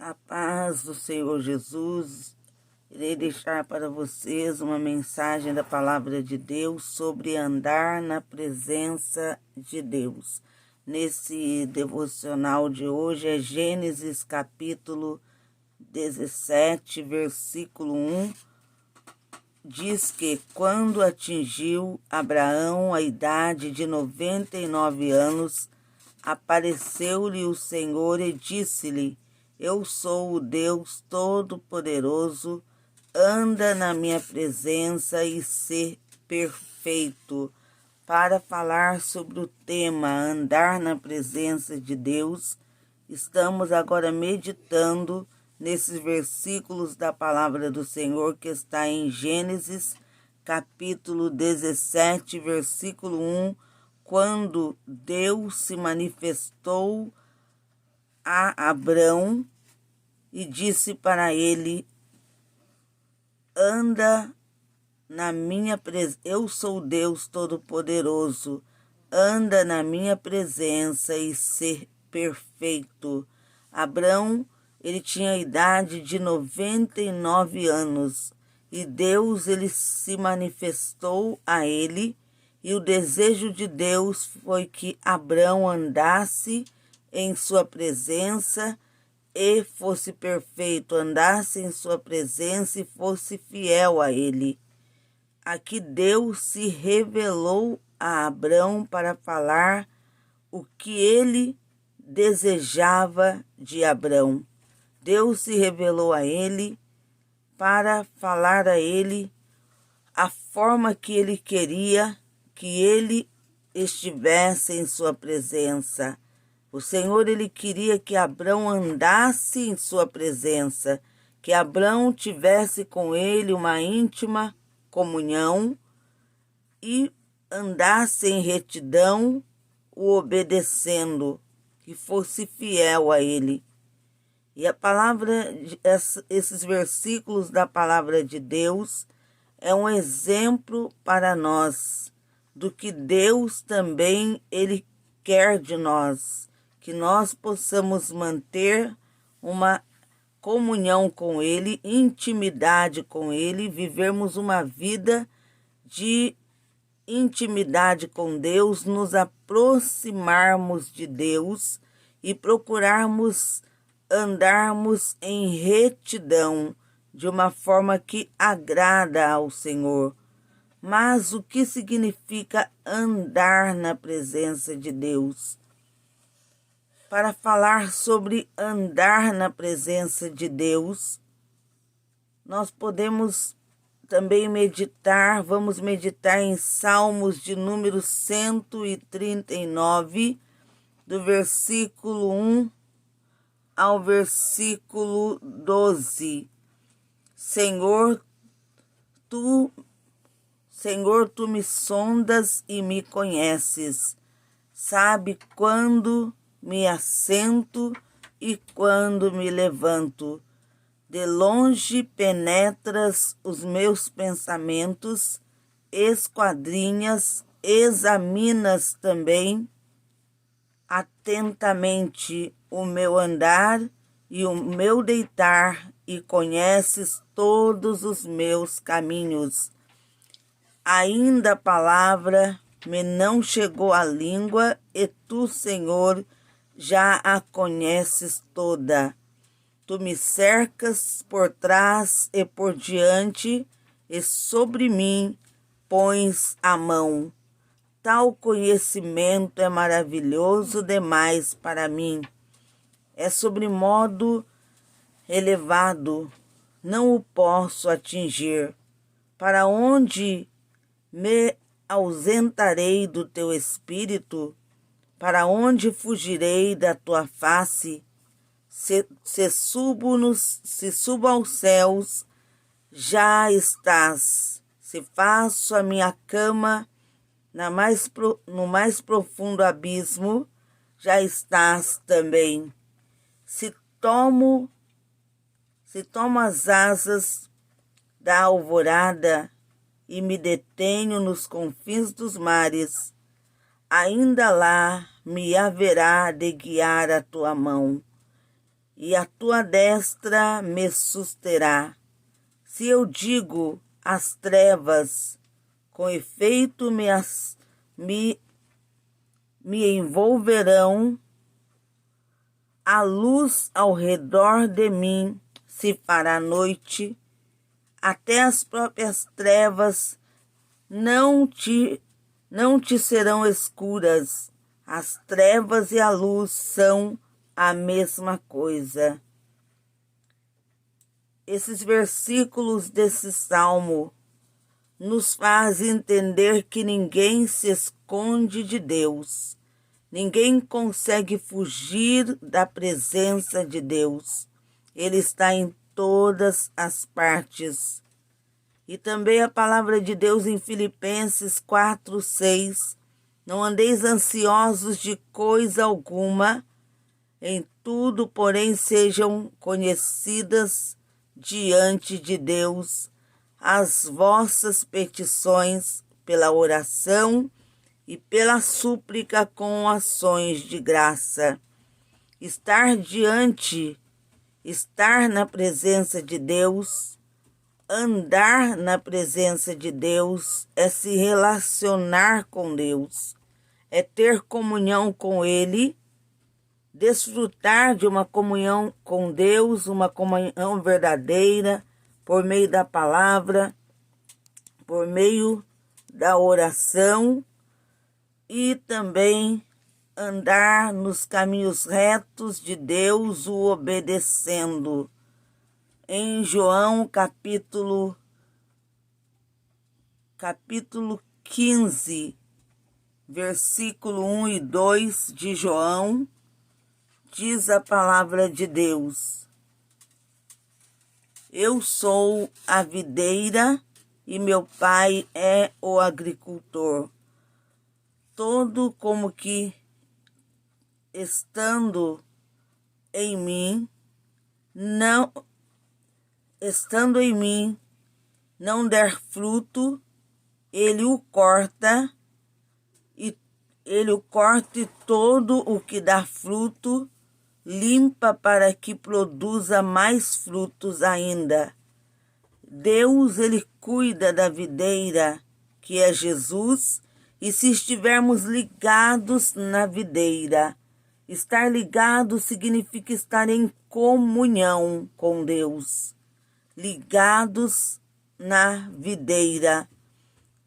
A paz do Senhor Jesus. Irei deixar para vocês uma mensagem da palavra de Deus sobre andar na presença de Deus. Nesse devocional de hoje é Gênesis capítulo 17, versículo 1. Diz que quando atingiu Abraão a idade de 99 anos, apareceu-lhe o Senhor e disse-lhe: Eu sou o Deus Todo-Poderoso, anda na minha presença e sê perfeito. Para falar sobre o tema andar na presença de Deus, estamos agora meditando nesses versículos da palavra do Senhor que está em Gênesis, capítulo 17, versículo 1, quando Deus se manifestou a Abrão e disse para ele: anda na minha presença, eu sou Deus Todo-Poderoso, anda na minha presença e ser perfeito. Abrão, ele tinha a idade de 99 anos e Deus, ele se manifestou a ele, e o desejo de Deus foi que Abrão andasse em sua presença e fosse perfeito, andasse em sua presença e fosse fiel a ele. Aqui Deus se revelou a Abrão para falar o que ele desejava de Abrão. Deus se revelou a ele para falar a ele a forma que ele queria que ele estivesse em sua presença. O Senhor, ele queria que Abrão andasse em sua presença, que Abrão tivesse com ele uma íntima comunhão e andasse em retidão, o obedecendo, que fosse fiel a ele. E a palavra, esses versículos da palavra de Deus é um exemplo para nós do que Deus também ele quer de nós, que nós possamos manter uma comunhão com ele, intimidade com ele, vivermos uma vida de intimidade com Deus, nos aproximarmos de Deus e procurarmos andarmos em retidão, de uma forma que agrada ao Senhor. Mas o que significa andar na presença de Deus? Para falar sobre andar na presença de Deus, nós podemos também vamos meditar em Salmos de número 139, do versículo 1 ao versículo 12. Senhor, tu me sondas e me conheces. Sabe quando me assento e quando me levanto. De longe penetras os meus pensamentos, esquadrinhas, examinas também atentamente o meu andar e o meu deitar, e conheces todos os meus caminhos. Ainda a palavra me não chegou à língua, e tu, Senhor, já a conheces toda. Tu me cercas por trás e por diante, e sobre mim pões a mão. Tal conhecimento é maravilhoso demais para mim. É sobremodo elevado, não o posso atingir. Para onde me ausentarei do teu espírito? Para onde fugirei da tua face? Se subo aos céus, já estás. Se faço a minha cama no mais profundo abismo, já estás também. Se tomo as asas da alvorada e me detenho nos confins dos mares, ainda lá me haverá de guiar a tua mão e a tua destra me susterá. Se eu digo as trevas, com efeito me envolverão, a luz ao redor de mim se fará noite, até as próprias trevas não te serão escuras. As trevas e a luz são a mesma coisa. Esses versículos desse salmo nos fazem entender que ninguém se esconde de Deus. Ninguém consegue fugir da presença de Deus. Ele está em todas as partes. E também a palavra de Deus em Filipenses 4:6. Não andeis ansiosos de coisa alguma, em tudo, porém, sejam conhecidas diante de Deus as vossas petições pela oração e pela súplica com ações de graça. Estar na presença de Deus, andar na presença de Deus é se relacionar com Deus, é ter comunhão com Ele, desfrutar de uma comunhão com Deus, uma comunhão verdadeira, por meio da palavra, por meio da oração, e também andar nos caminhos retos de Deus, o obedecendo. Em João capítulo 15, versículo 1 e 2 de João, diz a palavra de Deus: Eu sou a videira e meu pai é o agricultor. Todo como que estando em mim não der fruto, ele o corta e todo o que dá fruto limpa para que produza mais frutos ainda. Deus, ele cuida da videira, que é Jesus, e se estivermos ligados na videira, estar ligado significa estar em comunhão com Deus, ligados na videira.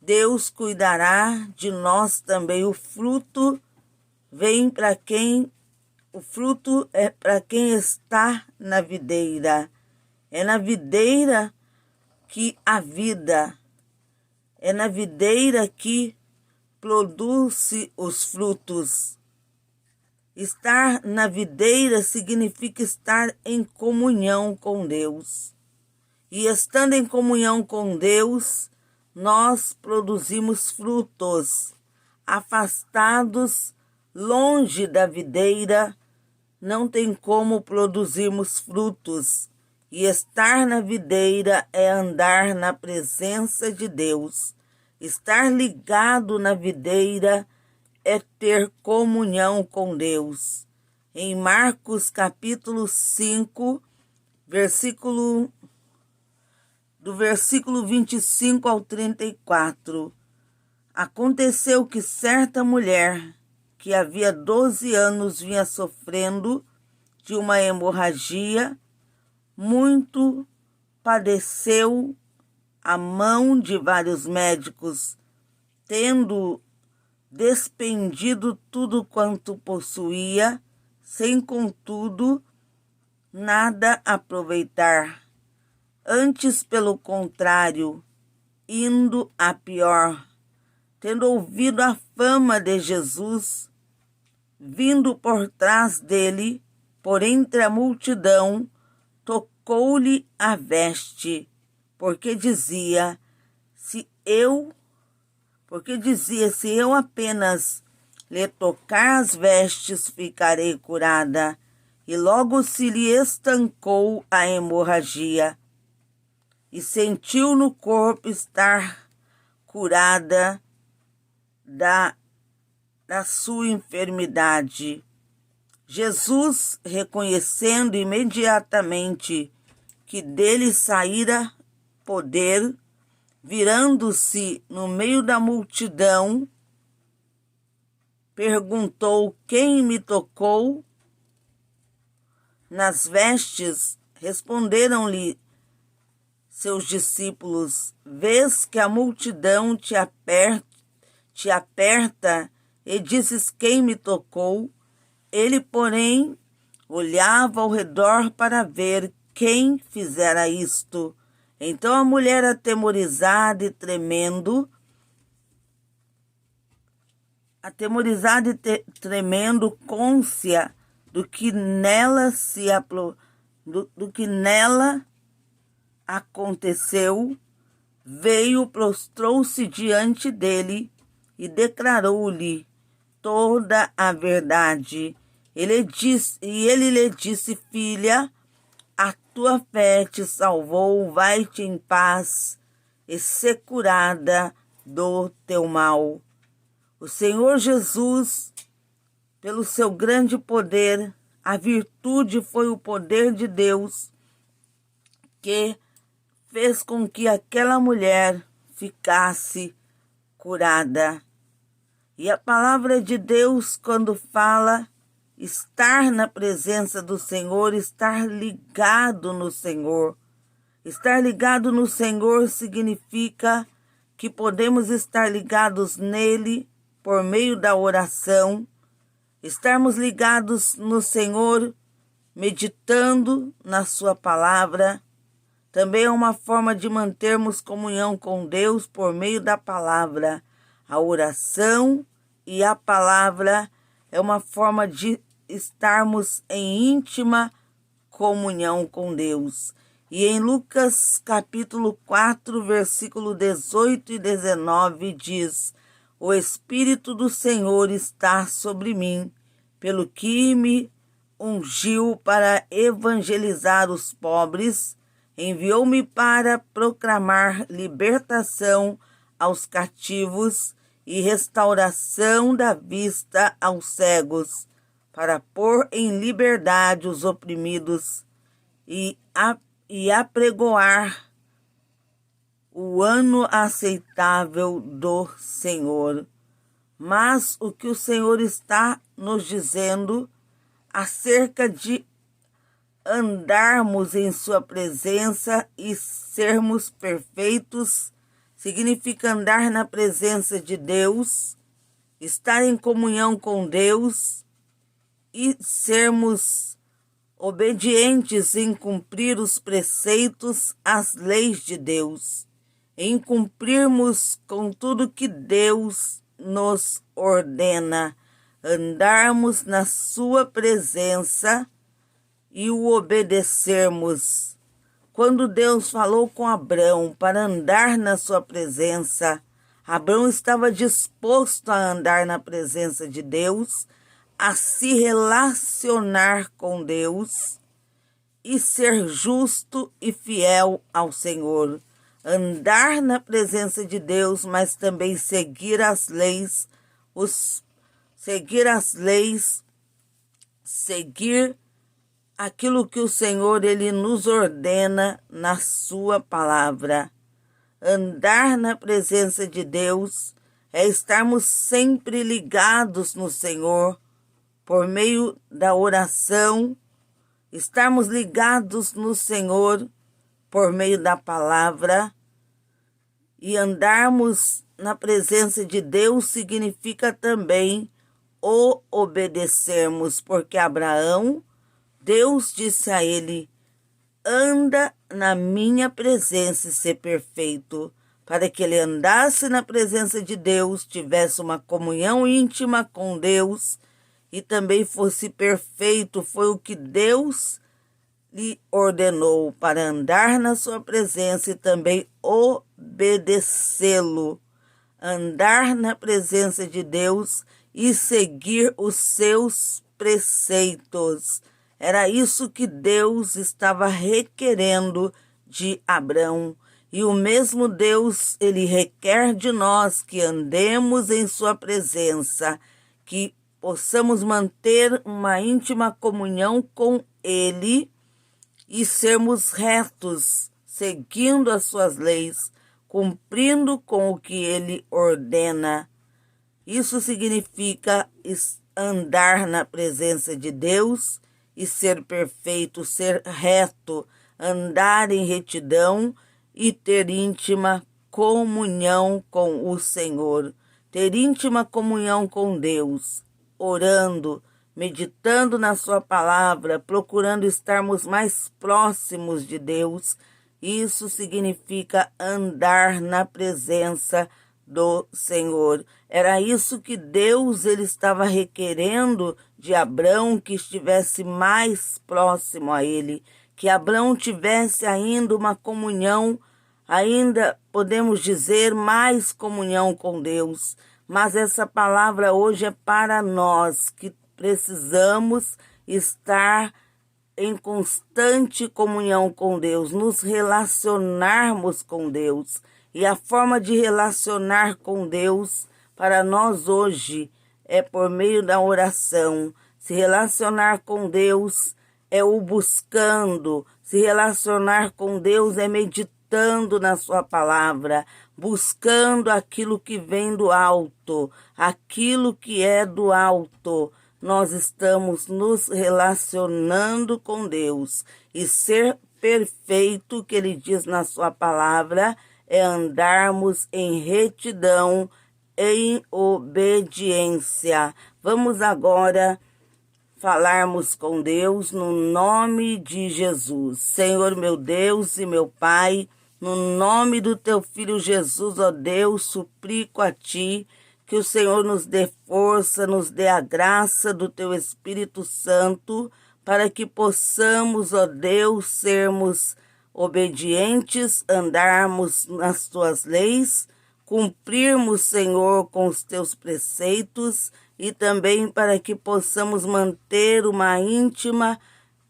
Deus cuidará de nós também. O fruto é para quem está na videira. É na videira que a vida, é na videira que produz os frutos. Estar na videira significa estar em comunhão com Deus. E estando em comunhão com Deus, nós produzimos frutos. Afastados, longe da videira, não tem como produzirmos frutos. E estar na videira é andar na presença de Deus. Estar ligado na videira é ter comunhão com Deus. Em Marcos capítulo 5, do versículo 25 ao 34, aconteceu que certa mulher, que havia 12 anos vinha sofrendo de uma hemorragia, muito padeceu a mão de vários médicos, tendo despendido tudo quanto possuía, sem contudo nada aproveitar. Antes, pelo contrário, indo a pior, tendo ouvido a fama de Jesus, vindo por trás dele, por entre a multidão, tocou-lhe a veste, porque dizia, se eu apenas lhe tocar as vestes, ficarei curada. E logo se lhe estancou a hemorragia, e sentiu no corpo estar curada da sua enfermidade. Jesus, reconhecendo imediatamente que dele saíra poder, virando-se no meio da multidão, perguntou: quem me tocou nas vestes? Responderam-lhe seus discípulos: vês que a multidão te aperta e dizes: quem me tocou? Ele, porém, olhava ao redor para ver quem fizera isto. Então a mulher, atemorizada e tremendo, côncia do que nela aconteceu, veio, prostrou-se diante dele e declarou-lhe toda a verdade. Ele lhe disse: filha, a tua fé te salvou, vai-te em paz e ser curada do teu mal. O Senhor Jesus, pelo seu grande poder, a virtude foi o poder de Deus que fez com que aquela mulher ficasse curada. E a palavra de Deus, quando fala estar na presença do Senhor, estar ligado no Senhor. Estar ligado no Senhor significa que podemos estar ligados nele por meio da oração, estarmos ligados no Senhor meditando na sua palavra. Também é uma forma de mantermos comunhão com Deus por meio da palavra. A oração e a palavra é uma forma de estarmos em íntima comunhão com Deus. E em Lucas capítulo 4, versículo 18 e 19 diz: o Espírito do Senhor está sobre mim, pelo que me ungiu para evangelizar os pobres, enviou-me para proclamar libertação aos cativos e restauração da vista aos cegos, para pôr em liberdade os oprimidos e apregoar o ano aceitável do Senhor. Mas o que o Senhor está nos dizendo acerca de andarmos em sua presença e sermos perfeitos, significa andar na presença de Deus, estar em comunhão com Deus e sermos obedientes em cumprir os preceitos, as leis de Deus, em cumprirmos com tudo que Deus nos ordena, andarmos na sua presença e o obedecermos. Quando Deus falou com Abrão para andar na sua presença, Abrão estava disposto a andar na presença de Deus, a se relacionar com Deus e ser justo e fiel ao Senhor. Andar na presença de Deus, mas também seguir as leis, seguir aquilo que o Senhor ele nos ordena na sua palavra. Andar na presença de Deus é estarmos sempre ligados no Senhor por meio da oração, estarmos ligados no Senhor por meio da palavra. E andarmos na presença de Deus significa também o obedecermos, porque Abraão, Deus disse a ele: anda na minha presença e ser perfeito. Para que ele andasse na presença de Deus, tivesse uma comunhão íntima com Deus e também fosse perfeito. Foi o que Deus lhe ordenou, para andar na sua presença e também obedecê-lo. Andar na presença de Deus e seguir os seus preceitos. Era isso que Deus estava requerendo de Abrão. E o mesmo Deus, ele requer de nós que andemos em sua presença, que possamos manter uma íntima comunhão com Ele e sermos retos, seguindo as suas leis, cumprindo com o que Ele ordena. Isso significa andar na presença de Deus e ser perfeito, ser reto, andar em retidão e ter íntima comunhão com o Senhor, ter íntima comunhão com Deus, orando, meditando na sua palavra, procurando estarmos mais próximos de Deus. Isso significa andar na presença do Senhor. Era isso que Deus ele estava requerendo de Abrão, que estivesse mais próximo a ele, que Abrão tivesse ainda uma comunhão, ainda podemos dizer mais comunhão com Deus. Mas essa palavra hoje é para nós que precisamos estar em constante comunhão com Deus, nos relacionarmos com Deus. E a forma de relacionar com Deus para nós hoje é por meio da oração. Se relacionar com Deus é o buscando, se relacionar com Deus é meditando na sua palavra, buscando aquilo que vem do alto, aquilo que é do alto. Nós estamos nos relacionando com Deus. E ser perfeito, que Ele diz na sua palavra, é andarmos em retidão, em obediência. Vamos agora falarmos com Deus no nome de Jesus. Senhor meu Deus e meu Pai, no nome do Teu Filho Jesus, ó Deus, suplico a Ti que o Senhor nos dê força, nos dê a graça do Teu Espírito Santo, para que possamos, ó Deus, sermos obedientes, andarmos nas Tuas leis, cumprirmos, Senhor, com os Teus preceitos e também para que possamos manter uma íntima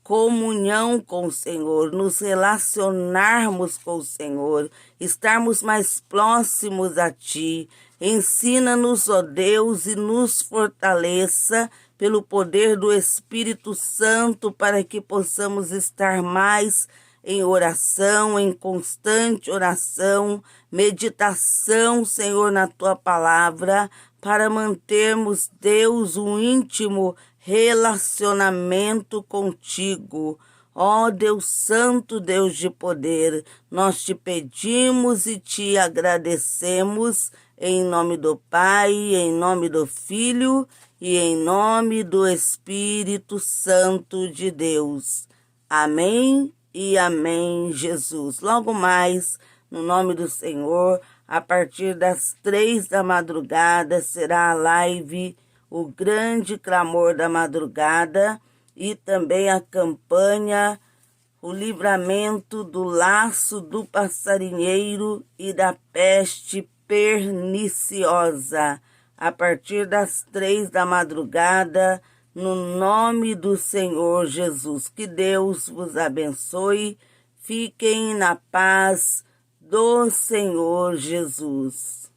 comunhão com o Senhor, nos relacionarmos com o Senhor, estarmos mais próximos a Ti. Ensina-nos, ó Deus, e nos fortaleça pelo poder do Espírito Santo para que possamos estar mais em oração, em constante oração, meditação, Senhor, na Tua palavra, para mantermos, Deus, um íntimo relacionamento contigo. Ó Deus Santo, Deus de poder, nós te pedimos e te agradecemos em nome do Pai, em nome do Filho e em nome do Espírito Santo de Deus. Amém e amém, Jesus. Logo mais, no nome do Senhor, a partir das 3 da madrugada, será a live O Grande Clamor da Madrugada e também a campanha O Livramento do Laço do Passarinheiro e da Peste Perniciosa, a partir das 3 da madrugada, no nome do Senhor Jesus. Que Deus vos abençoe. Fiquem na paz do Senhor Jesus.